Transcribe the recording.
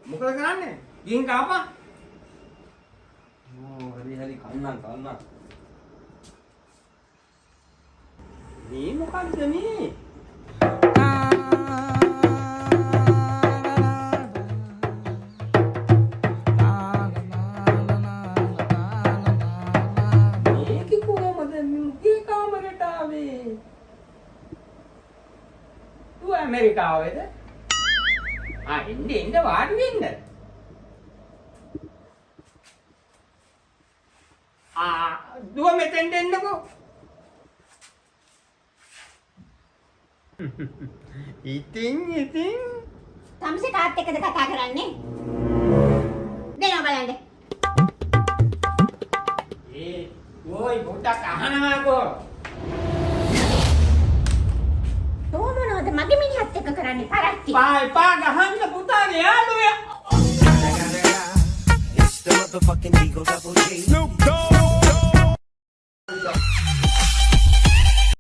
මොකද කරන්නේ? ගිහින් කාපන්. හරි කන්න. මේ මොකද්ද මේ? මේක කොහමද මුගේ කාමරේට ආවේ? ඌ ඇමරිකාවේද? එන්න වාඩි වෙන්න. දුව මෙතෙන්ට එන්නකෝ. ඉතින් තමසේ කාත් එක්කද කතා කරන්නේ? දෙනවා බලන්න. ඔයි පොඩ්ඩක් අහනවාකෝ. මොනවද මගේ මිනිහත් එක්ක කරන්නේ පරක්කි? පා ගහන්න පුතාගේ යාළුවා. It's the motherfucking Eagle Double G.